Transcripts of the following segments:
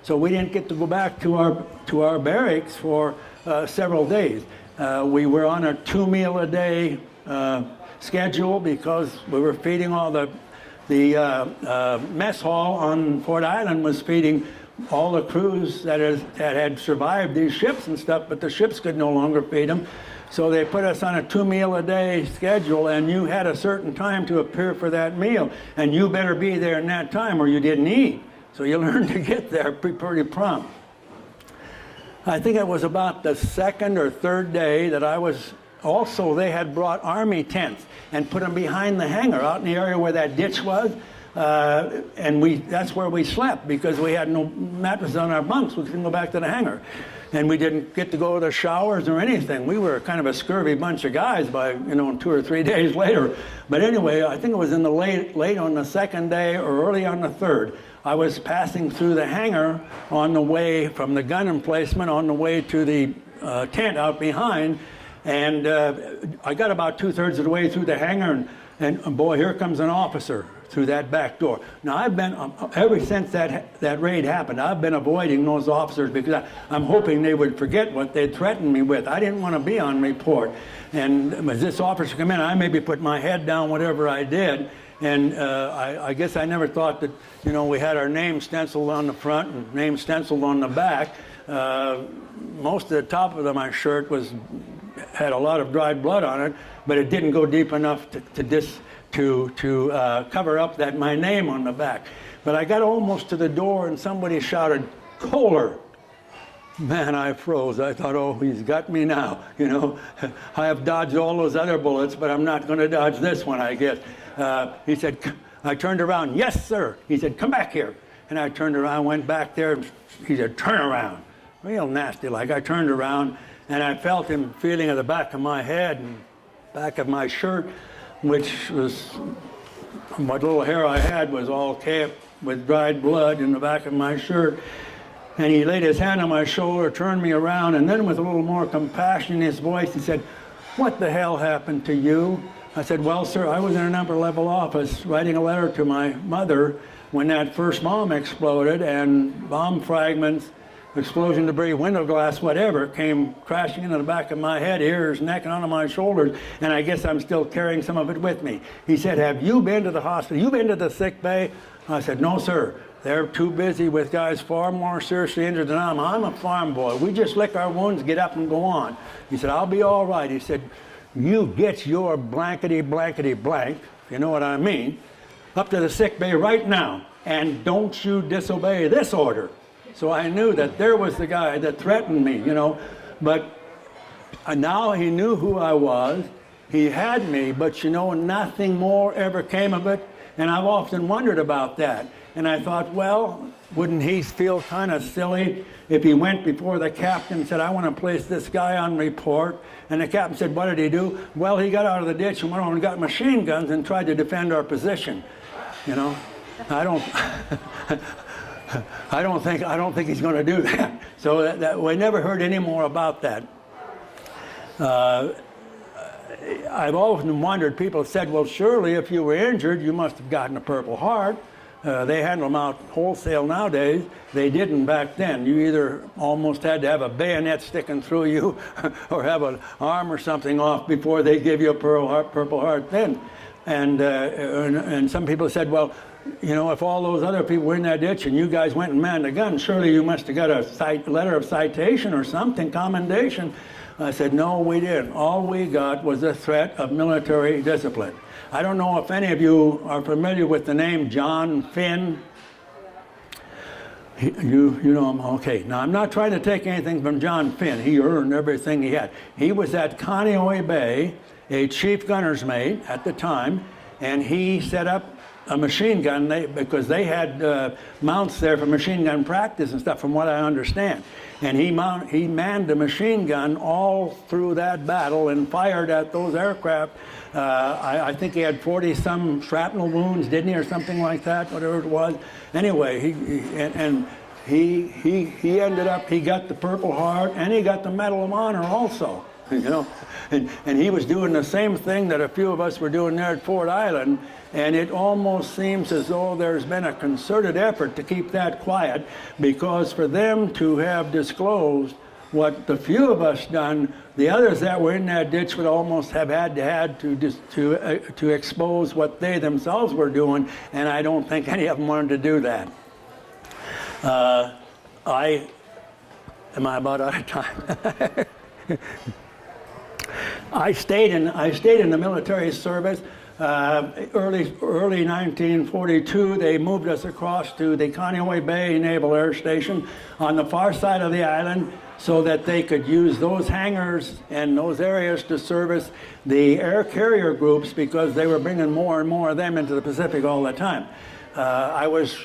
So we didn't get to go back to our barracks for several days. We were on a 2-meal-a-day schedule because we were feeding all the mess hall on Fort Island was feeding all the crews that had survived these ships and stuff, but the ships could no longer feed them. So they put us on a 2-meal-a-day schedule, and you had a certain time to appear for that meal, and you better be there in that time or you didn't eat. So you learned to get there pretty prompt. I think it was about the second or third day that I was also, they had brought army tents and put them behind the hangar out in the area where that ditch was. And that's where we slept because we had no mattress on our bunks. We couldn't go back to the hangar. And we didn't get to go to the showers or anything. We were kind of a scurvy bunch of guys by, 2 or 3 days later. But anyway, I think it was in the late on the second day or early on the third. I was passing through the hangar on the way from the gun emplacement on the way to the tent out behind. And I got about 2/3 of the way through the hangar, and boy, here comes an officer through that back door. Now, I've been, ever since that raid happened, I've been avoiding those officers because I'm hoping they would forget what they'd threatened me with. I didn't want to be on report. And as this officer come in, I maybe put my head down, whatever I did. And I guess I never thought that, we had our name stenciled on the front and name stenciled on the back. Most of the top of my shirt had a lot of dried blood on it, but it didn't go deep enough to cover up my name on the back. But I got almost to the door and somebody shouted, "Kohler!" Man, I froze. I thought, oh, he's got me now. I have dodged all those other bullets, but I'm not going to dodge this one, I guess. He said, I turned around. "Yes, sir." He said, "Come back here." And I turned around, went back there. He said, "Turn around." Real nasty like. I turned around, and I felt him feeling at the back of my head and back of my shirt, which was, what little hair I had was all capped with dried blood in the back of my shirt. And he laid his hand on my shoulder, turned me around, and then with a little more compassion in his voice, he said, "What the hell happened to you?" I said, "Well, sir, I was in an upper-level office writing a letter to my mother when that first bomb exploded, and bomb fragments, explosion debris, window glass, whatever, came crashing into the back of my head, ears, neck, and onto my shoulders, and I guess I'm still carrying some of it with me." He said, "Have you been to the hospital? You been to the sick bay?" I said, "No, sir. They're too busy with guys far more seriously injured than I am. I'm a farm boy. We just lick our wounds, get up, and go on." He said, "I'll be all right." He said, "You get your blankety blank, if you know what I mean, up to the sick bay right now, and don't you disobey this order." So I knew that there was the guy that threatened me, but now he knew who I was. He had me, but nothing more ever came of it. And I've often wondered about that. And I thought, well, wouldn't he feel kind of silly if he went before the captain and said, "I want to place this guy on report"? And the captain said, "What did he do?" "Well, he got out of the ditch and went over and got machine guns and tried to defend our position." I don't think he's going to do that. So we never heard any more about that. I've often wondered, people have said, "Well, surely if you were injured, you must have gotten a Purple Heart." They handle them out wholesale nowadays. They didn't back then. You either almost had to have a bayonet sticking through you or have an arm or something off before they give you a Purple Heart then. And some people said, "Well, if all those other people were in that ditch and you guys went and manned a gun, surely you must have got a letter of citation or something, commendation." I said, "No, we didn't. All we got was a threat of military discipline." I don't know if any of you are familiar with the name John Finn. You know him? Okay. Now, I'm not trying to take anything from John Finn. He earned everything he had. He was at Kaneohe Bay, a chief gunner's mate at the time, and he set up a machine gun because they had mounts there for machine gun practice and stuff, from what I understand. And he manned a machine gun all through that battle and fired at those aircraft. I think he had 40-some shrapnel wounds, didn't he, or something like that, whatever it was. Anyway, he ended up, he got the Purple Heart and he got the Medal of Honor also. you know. And he was doing the same thing that a few of us were doing there at Fort Island, and it almost seems as though there's been a concerted effort to keep that quiet, because for them to have disclosed what the few of us done, the others that were in that ditch would almost have had to expose what they themselves were doing, and I don't think any of them wanted to do that. Am I about out of time? I stayed in the military service. Early 1942, they moved us across to the Conway Bay Naval Air Station on the far side of the island, so that they could use those hangars and those areas to service the air carrier groups, because they were bringing more and more of them into the Pacific all the time. I was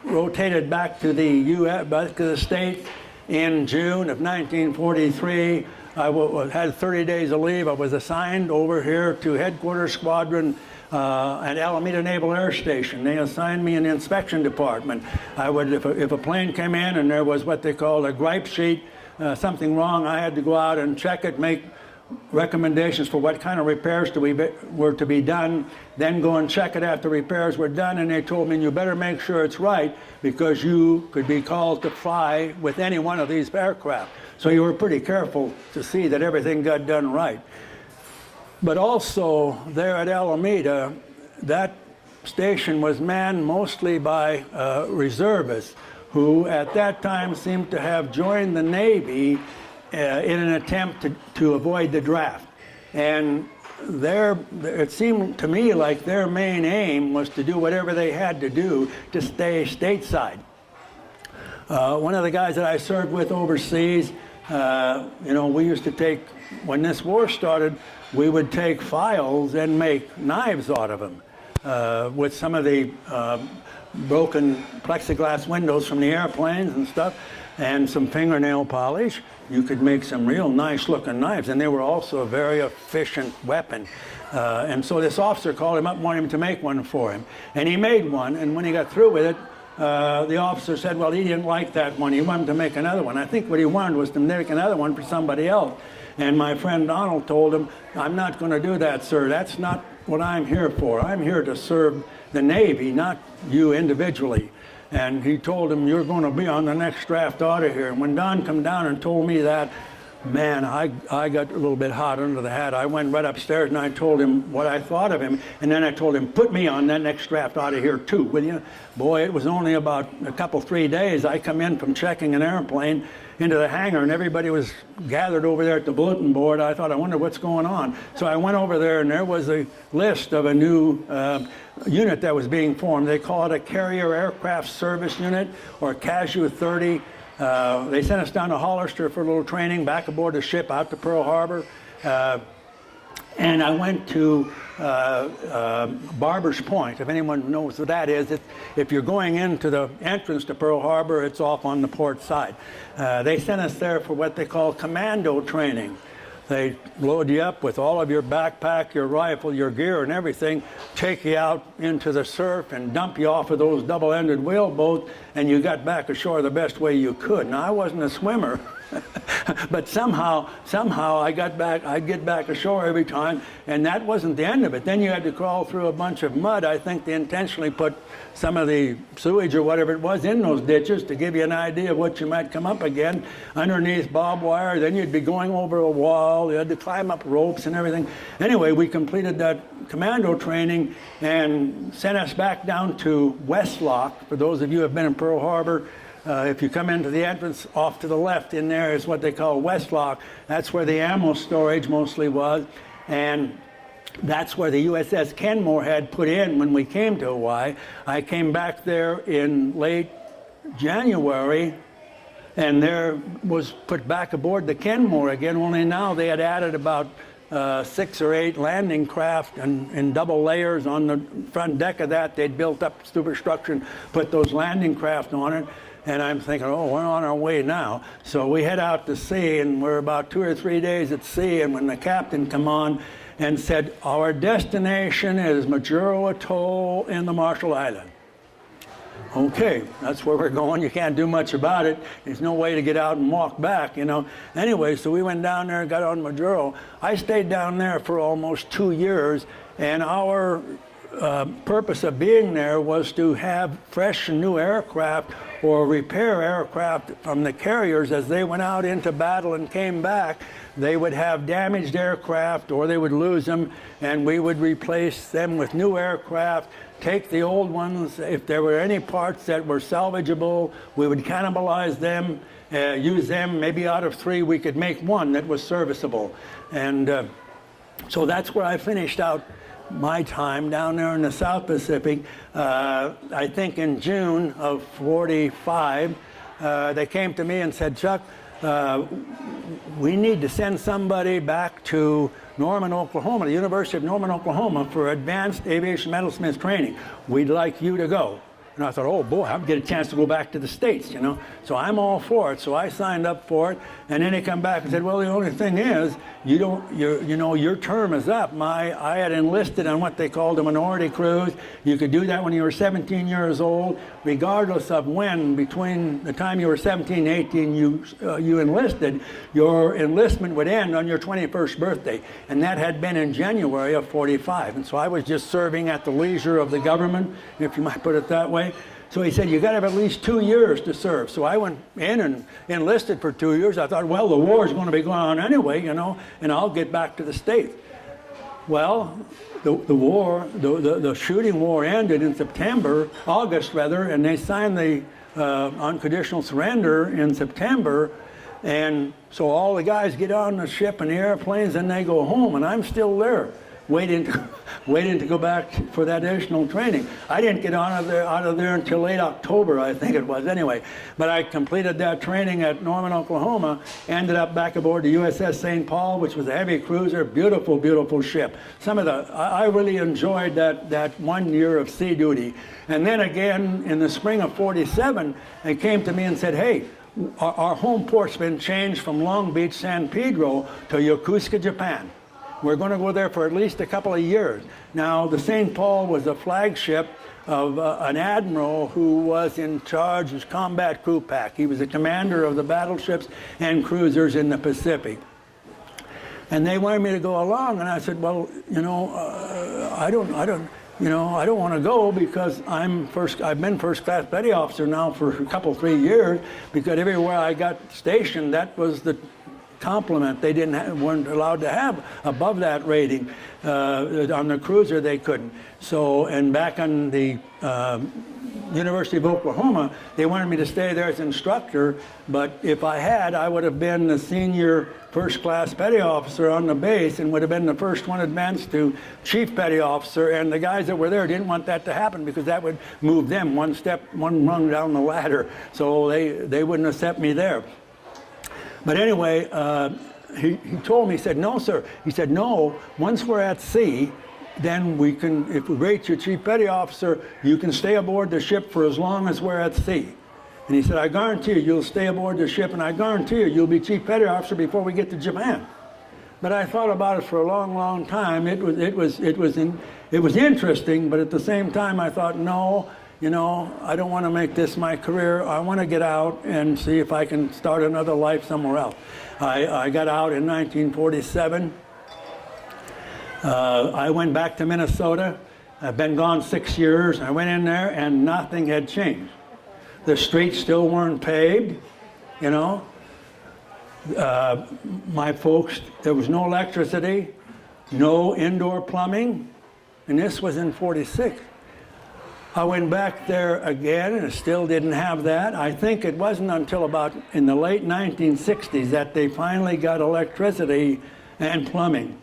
rotated back to the U.S., back to the States in June of 1943. I had 30 days of leave. I was assigned over here to Headquarters Squadron at Alameda Naval Air Station. They assigned me an inspection department. I would, if a plane came in and there was what they called a gripe sheet, something wrong, I had to go out and check it, make recommendations for what kind of repairs were to be done, then go and check it after repairs were done, and they told me, you better make sure it's right, because you could be called to fly with any one of these aircraft. So you were pretty careful to see that everything got done right. But also there at Alameda, that station was manned mostly by reservists, who at that time seemed to have joined the Navy in an attempt to avoid the draft. And it seemed to me like their main aim was to do whatever they had to do to stay stateside. One of the guys that I served with overseas, we used to take, when this war started, we would take files and make knives out of them with some of the broken plexiglass windows from the airplanes and stuff, and some fingernail polish. You could make some real nice looking knives, and they were also a very efficient weapon. And so this officer called him up, wanted him to make one for him. And he made one, and when he got through with it, the officer said, well, he didn't like that one. He wanted to make another one. I think what he wanted was to make another one for somebody else. And my friend Donald told him, I'm not going to do that, sir. That's not what I'm here for. I'm here to serve the Navy, not you individually. And he told him, you're going to be on the next draft out of here. And when Don come down and told me that, man, I got a little bit hot under the hat. I went right upstairs and I told him what I thought of him. And then I told him, put me on that next draft out of here too, will you? Boy, it was only about a couple, 3 days. I come in from checking an airplane into the hangar, and everybody was gathered over there at the bulletin board. I thought, I wonder what's going on. So I went over there, and there was a list of a new unit that was being formed. They call it a Carrier Aircraft Service Unit, or CASU 30. They sent us down to Hollister for a little training, back aboard the ship out to Pearl Harbor. And I went to Barber's Point. If anyone knows what that is, if you're going into the entrance to Pearl Harbor, it's off on the port side. They sent us there for what they call commando training. They load you up with all of your backpack, your rifle, your gear, and everything, take you out into the surf and dump you off of those double-ended whaleboats, and you got back ashore the best way you could. Now, I wasn't a swimmer, but somehow I'd get back ashore every time, and that wasn't the end of it. Then you had to crawl through a bunch of mud. I think they intentionally put some of the sewage or whatever it was in those ditches to give you an idea of what you might come up again underneath barbed wire. Then you'd be going over a wall. You had to climb up ropes and everything. Anyway, we completed that commando training and sent us back down to West Lock. For those of you who have been in Pearl Harbor, if you come into the entrance off to the left, in there is what they call West Lock. That's where the ammo storage mostly was, and that's where the USS Kenmore had put in when we came to Hawaii. I came back there in late January, and there was put back aboard the Kenmore again, only now they had added about 6 or 8 landing craft and in double layers on the front deck of that. They'd built up superstructure and put those landing craft on it. And I'm thinking, oh, we're on our way now. So we head out to sea, and we're about 2 or 3 days at sea. And when the captain come on and said, our destination is Majuro Atoll in the Marshall Islands. Okay, that's where we're going. You can't do much about it. There's no way to get out and walk back, you know. Anyway, so we went down there and got on Maduro. I stayed down there for almost 2 years, and our purpose of being there was to have fresh and new aircraft or repair aircraft from the carriers as they went out into battle and came back. They would have damaged aircraft or they would lose them, and we would replace them with new aircraft, take the old ones. If there were any parts that were salvageable, we would cannibalize them, use them. Maybe out of 3 we could make 1 that was serviceable. And so that's where I finished out my time down there in the South Pacific. I think in June of '45, they came to me and said, Chuck, we need to send somebody back to Norman, Oklahoma, the University of Norman, Oklahoma, for advanced aviation metalsmith training. We'd like you to go. And I thought, oh boy, I'll get a chance to go back to the States, you know. So I'm all for it. So I signed up for it. And then they come back and said, well, the only thing is, your term is up. I had enlisted on what they called a minority cruise. You could do that when you were 17 years old, regardless of when, between the time you were 17 and 18, you enlisted. Your enlistment would end on your 21st birthday. And that had been in January of '45. And so I was just serving at the leisure of the government, if you might put it that way. So he said, you got to have at least 2 years to serve. So I went in and enlisted for 2 years. I thought, well, the war is going to be going on anyway, you know, and I'll get back to the States. Well, the shooting war ended in August, and they signed the unconditional surrender in September. And so all the guys get on the ship and the airplanes and they go home, and I'm still there, waiting to go back for that additional training. I didn't get out of there until late October, I think it was, anyway. But I completed that training at Norman, Oklahoma, ended up back aboard the USS St. Paul, which was a heavy cruiser, beautiful, beautiful ship. I really enjoyed that 1 year of sea duty. And then again, in the spring of '47, they came to me and said, hey, our home port's been changed from Long Beach, San Pedro to Yokosuka, Japan. We're going to go there for at least a couple of years. Now, the St. Paul was a flagship of an admiral who was in charge of combat crew pack. He was the commander of the battleships and cruisers in the Pacific. And they wanted me to go along, and I said, well, you know, I don't want to go because I've been first class petty officer now for a couple, 3 years, because everywhere I got stationed, that was the compliment. They weren't allowed to have above that rating. On the cruiser, they couldn't. So, and back on the University of Oklahoma, they wanted me to stay there as instructor, but if I had, I would have been the senior first class petty officer on the base and would have been the first one advanced to chief petty officer, and the guys that were there didn't want that to happen because that would move them one rung down the ladder. So they wouldn't accept me there. But anyway, he told me, he said, no, sir. He said, no, once we're at sea, then we can, if we rate you chief petty officer, you can stay aboard the ship for as long as we're at sea. And he said, I guarantee you, you'll stay aboard the ship, and I guarantee you, you'll be chief petty officer before we get to Japan. But I thought about it for a long, long time. It was interesting, but at the same time, I thought, no, you know, I don't want to make this my career. I want to get out and see if I can start another life somewhere else. I got out in 1947. I went back to Minnesota. I've been gone 6 years. I went in there and nothing had changed. The streets still weren't paved, you know. My folks, there was no electricity, no indoor plumbing, and this was in '46. I went back there again and still didn't have that. I think it wasn't until about in the late 1960s that they finally got electricity and plumbing.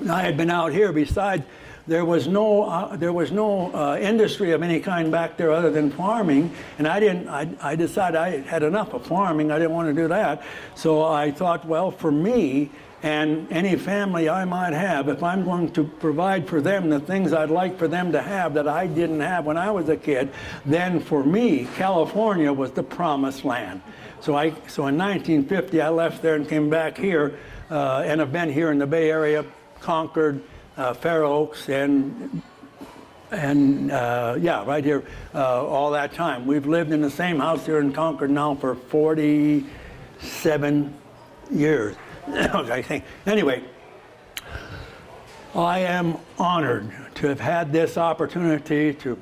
I had been out here. Besides, there was no industry of any kind back there other than farming, and I decided I had enough of farming. I didn't want to do that. So I thought, well, for me and any family I might have, if I'm going to provide for them the things I'd like for them to have that I didn't have when I was a kid, then for me, California was the promised land. So in 1950, I left there and came back here, and I've been here in the Bay Area, Concord, Fair Oaks, and yeah, right here, all that time. We've lived in the same house here in Concord now for 47 years, I think. Anyway, I am honored to have had this opportunity to